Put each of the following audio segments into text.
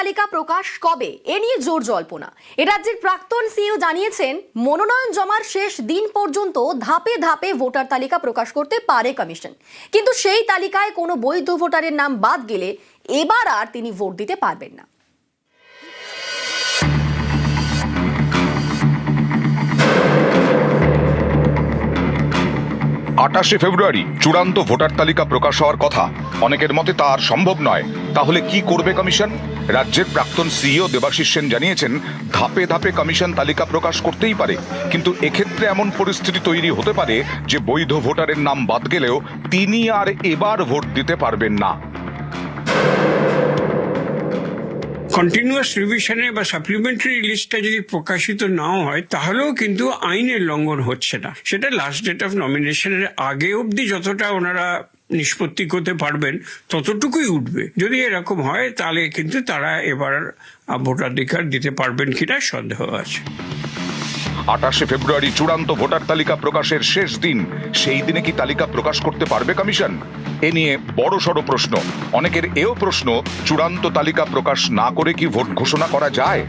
তালিকা প্রকাশ কবে এ নিয়ে জোর জল্পনা। এ রাজ্যের প্রাক্তন সিইও জানিয়েছেন, মনোনয়ন জমার শেষ দিন পর্যন্ত ধাপে ধাপে ভোটার তালিকা প্রকাশ করতে পারে কমিশন, কিন্তু সেই তালিকায় কোনো বৈধ ভোটারের নাম বাদ গেলে এবার আর তিনি ভোট দিতে পারবেন না। 28 ফেব্রুয়ারি চূড়ান্ত ভোটার তালিকা প্রকাশ হওয়ার কথা। অনেকের মতে তা আর সম্ভব নয়। তাহলে কি করবে কমিশন? রাজ্যের প্রাক্তন সিইও দেবাশিস সেন জানিয়েছেন, ধাপে ধাপে কমিশন তালিকা প্রকাশ করতেই পারে, কিন্তু এক্ষেত্রে এমন পরিস্থিতি তৈরি হতে পারে যে বৈধ ভোটারের নাম বাদ গেলেও তিনি আর এবার ভোট দিতে পারবেন না। কন্টিনিউয়াস রিভিশনে বা সাপ্লিমেন্টারি লিস্টটা যদি প্রকাশিত নাও হয়, তাহলেও কিন্তু আইনের লঙ্ঘন হচ্ছে না। সেটা লাস্ট ডেট অফ নমিনেশনের আগে অবধি যতটা ওনারা নিষ্পত্তি করতে পারবেন ততটুকুই উঠবে। যদি এরকম হয় তাহলে কিন্তু তারা এবার ভোটাধিকার দিতে পারবেন কিনা সন্দেহ আছে। 28 ফেব্রুয়ারি চূড়ান্ত ভোটার তালিকা প্রকাশের শেষ দিন। সেই দিনে কি তালিকা প্রকাশ করতে পারবে কমিশন? এ নিয়ে বড় সড় প্রশ্ন। অনেকের এও প্রশ্ন, চূড়ান্ত তালিকা প্রকাশ না করে কি ভোট ঘোষণা করা যায়?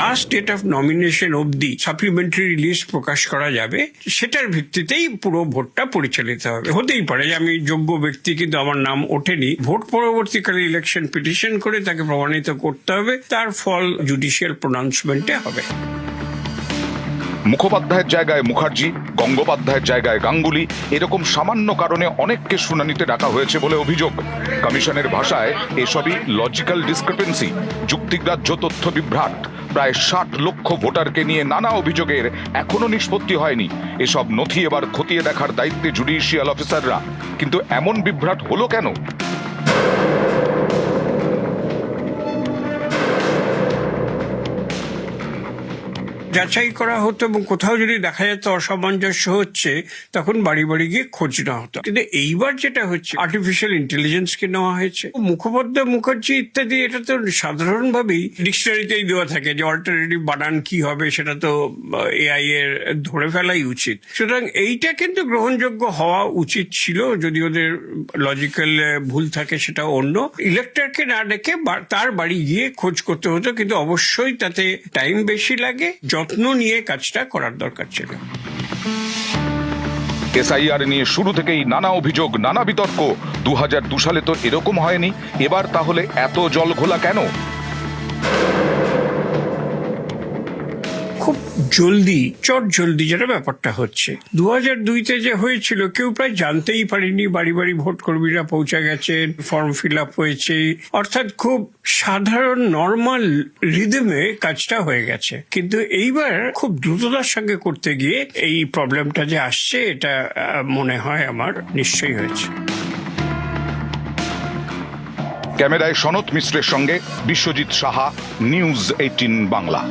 লাস্ট ডেট অফ নমিনেশন অবধি সাপ্লিমেন্টারি লিস্ট প্রকাশ করা যাবে, সেটার ভিত্তিতেই পুরো ভোটটা পরিচালিত হবে। হতেই পারে যে আমি যোগ্য ব্যক্তি কিন্তু আমার নাম ওঠেনি, ভোট পরবর্তীকালে ইলেকশন পিটিশন করে তাকে প্রমাণিত করতে হবে, তার ফল জুডিশিয়াল প্রোনাউন্সমেন্টে হবে। মুখোপাধ্যায়ের জায়গায় মুখার্জি, গঙ্গোপাধ্যায়ের জায়গায় গাঙ্গুলি, এরকম সামান্য কারণে অনেককে শুনানিতে ডাকা হয়েছে বলে অভিযোগ। কমিশনের ভাষায় এসবই লজিক্যাল ডিসক্রিপেন্সি, যুক্তিগ্রাহ্য তথ্য বিভ্রাট। প্রায় 60 লক্ষ ভোটারকে নিয়ে নানা অভিযোগের এখনো নিষ্পত্তি হয়নি। এসব নথি এবার খতিয়ে দেখার দায়িত্বে জুডিশিয়াল অফিসাররা। কিন্তু এমন বিভ্রাট হলো কেন? যাচাই করা হতো এবং কোথাও যদি দেখা যেত অসামঞ্জস্য হচ্ছে, তখন বাড়ি বাড়ি গিয়ে খোঁজ নেওয়া হতো। কিন্তু এইবার যেটা হচ্ছে, আর্টিফিশিয়াল ইন্টেলিজেন্সকে নেওয়া হয়েছে। মুখোপাধ্যায়, মুখার্জি ইত্যাদি, এটা তো সাধারণভাবেই ডিকশনারিতেই দেওয়া থাকে যে অল্টারনেটিভ বানান কি হবে, সেটা তো এআই এর ধরে ফেলাই উচিত। সুতরাং এইটা কিন্তু গ্রহণযোগ্য হওয়া উচিত ছিল। যদি ওদের লজিক্যাল ভুল থাকে সেটা অন্য। ইলেক্টরকে না ডেকে তার বাড়ি গিয়ে খোঁজ করতে হতো, কিন্তু অবশ্যই তাতে টাইম বেশি লাগে, যত্ন নিয়ে কাজটা করার দরকার ছিল। এসআইআর নিয়ে শুরু থেকেই নানা অভিযোগ, নানা বিতর্ক। 2002 সালে তো এরকম হয়নি। এবার তাহলে এত জল ঘোলা কেন? খুব জলদি যেটা ব্যাপারটা হচ্ছে, 2002-তে যে হয়েছিল কেউ প্রায় জানতেই পারেনি। বাড়ি বাড়ি ভোট কর্মীরা পৌঁছে গেছেন, ফর্ম ফিল আপ হয়েছে, অর্থাৎ খুব সাধারণ নর্মাল রিদমে কাজটা হয়ে গেছে। কিন্তু এইবার খুব দ্রুততার সঙ্গে করতে গিয়ে এই প্রবলেমটা যে আসছে, এটা মনে হয় আমার নিশ্চয়ই হয়েছে। ক্যামেরায় সনত মিশ্রের সঙ্গে বিশ্বজিৎ সাহা, নিউজ 18 বাংলা।